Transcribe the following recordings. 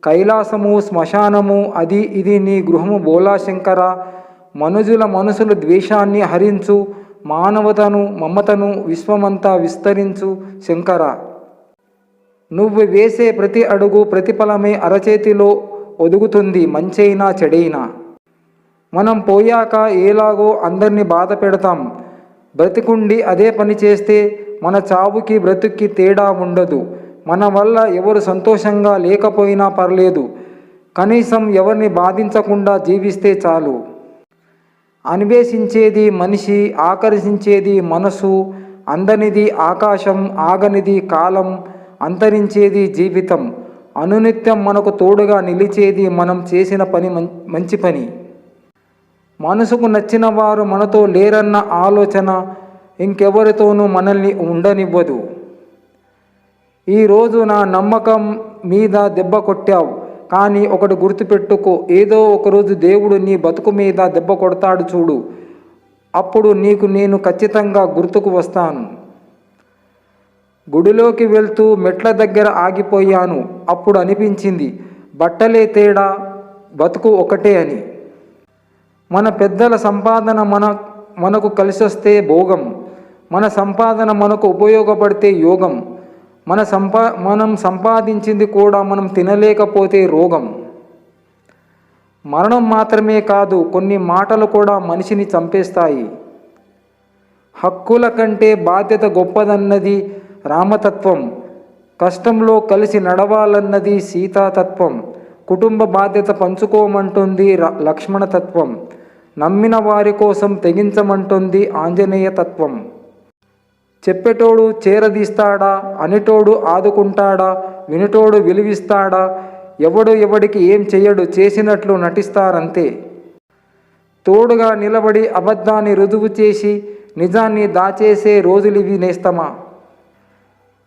కైలాసము శ్మశానము అది ఇది నీ గృహము బోలాశంకర. మనుజుల మనసుల ద్వేషాన్ని హరించు, మానవతను మమతను విశ్వమంతా విస్తరించు శంకర. నువ్వు వేసే ప్రతి అడుగు ప్రతిఫలమే అరచేతిలో ఒదుగుతుంది, మంచైనా చెడైనా. మనం పోయాక ఎలాగో అందరినీ బాధ పెడతాం. బ్రతికుండి అదే పని చేస్తే మన చావుకి బ్రతుక్కి తేడా ఉండదు. మన వల్ల ఎవరు సంతోషంగా లేకపోయినా పర్లేదు, కనీసం ఎవరిని బాధించకుండా జీవిస్తే చాలు. అన్వేషించేది మనిషి, ఆకర్షించేది మనసు, అందనిది ఆకాశం, ఆగనిది కాలం, అంతరించేది జీవితం. అనునిత్యం మనకు తోడుగా నిలిచేది మనం చేసిన పని, మంచి పని. మనసుకు నచ్చిన వారు మనతో లేరన్న ఆలోచన ఇంకెవరితోనూ మనల్ని ఉండనివ్వదు. ఈరోజు నా నమ్మకం మీద దెబ్బ కొట్టావు, కానీ ఒకటి గుర్తుపెట్టుకో, ఏదో ఒకరోజు దేవుడు నీ బతుకు మీద దెబ్బ కొడతాడు చూడు. అప్పుడు నీకు నేను ఖచ్చితంగా గుర్తుకు వస్తాను. గుడిలోకి వెళ్తూ మెట్ల దగ్గర ఆగిపోయాను. అప్పుడు అనిపించింది బట్టలే తేడా, బతుకు ఒకటే అని. మన పెద్దల సంపాదన మనకు కలిసొస్తే భోగం, మన సంపాదన మనకు ఉపయోగపడితే యోగం. మనం సంపాదించింది కూడా మనం తినలేకపోతే రోగం. మరణం మాత్రమే కాదు, కొన్ని మాటలు కూడా మనిషిని చంపేస్తాయి. హక్కుల కంటే బాధ్యత గొప్పదన్నది రామతత్వం. కష్టంలో కలిసి నడవాలన్నది సీతాతత్వం. కుటుంబ బాధ్యత పంచుకోమంటుంది లక్ష్మణతత్వం. నమ్మిన వారి కోసం తెగించమంటుంది ఆంజనేయ తత్వం. చెప్పేటోడు చేరదీస్తాడా, అనేటోడు ఆదుకుంటాడా, వినేటోడు విలువిస్తాడా? ఎవడికి ఏం చెయ్యడు, చేసినట్లు నటిస్తారంతే. తోడుగా నిలబడి అబద్ధాన్ని రుజువు చేసి నిజాన్ని దాచేసే రోజులివి నేస్తమా.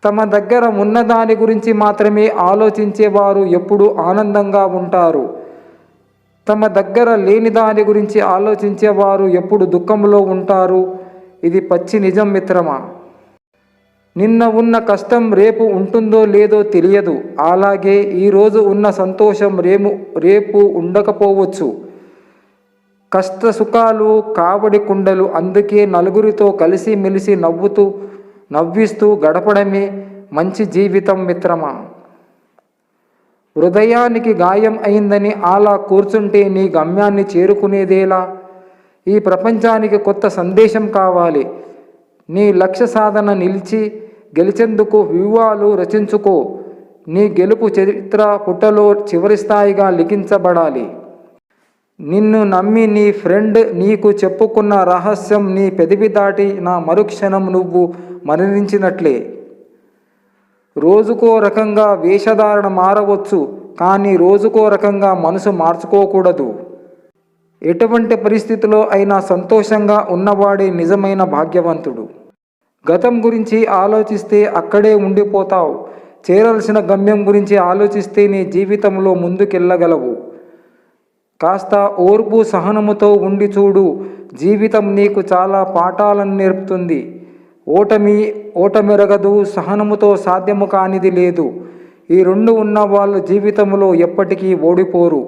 తమ దగ్గర ఉన్నదాని గురించి మాత్రమే ఆలోచించేవారు ఎప్పుడూ ఆనందంగా ఉంటారు. తమ దగ్గర లేని దాని గురించి ఆలోచించేవారు ఎప్పుడు దుఃఖంలో ఉంటారు. ఇది పచ్చి నిజం మిత్రమా. నిన్న ఉన్న కష్టం రేపు ఉంటుందో లేదో తెలియదు. అలాగే ఈరోజు ఉన్న సంతోషం రేపు ఉండకపోవచ్చు. కష్ట సుఖాలు కావడి కుండలు. అందుకే నలుగురితో కలిసి మెలిసి నవ్విస్తూ గడపడమే మంచి జీవితం మిత్రమా. హృదయానికి గాయం అయిందని అలా కూర్చుంటే నీ గమ్యాన్ని చేరుకునేదేలా? ఈ ప్రపంచానికి కొత్త సందేశం కావాలి. నీ లక్ష్య సాధన గెలిచేందుకు వ్యూహాలు రచించుకో. నీ గెలుపు చరిత్ర పుటలో చివరి స్థాయిగా లిఖించబడాలి. నిన్ను నమ్మి నీ ఫ్రెండ్ నీకు చెప్పుకున్న రహస్యం నీ పెదవి దాటి నా మరుక్షణం నువ్వు మరణించినట్లే. రోజుకో రకంగా వేషధారణ మారవచ్చు, కానీ రోజుకో రకంగా మనసు మార్చుకోకూడదు. ఎటువంటి పరిస్థితిలో అయినా సంతోషంగా ఉన్నవాడే నిజమైన భాగ్యవంతుడు. గతం గురించి ఆలోచిస్తే అక్కడే ఉండిపోతావు. చేరాల్సిన గమ్యం గురించి ఆలోచిస్తే నీ జీవితంలో ముందుకెళ్ళగలవు. కాస్త ఓర్పు సహనముతో ఉండి చూడు. జీవితం నీకు చాలా పాఠాలను నేర్పుతుంది. ఓటమిరగదు, సహనముతో సాధ్యము కానిది లేదు. ఈ రెండు ఉన్న వాళ్ళు జీవితంలో ఎప్పటికీ ఓడిపోరు.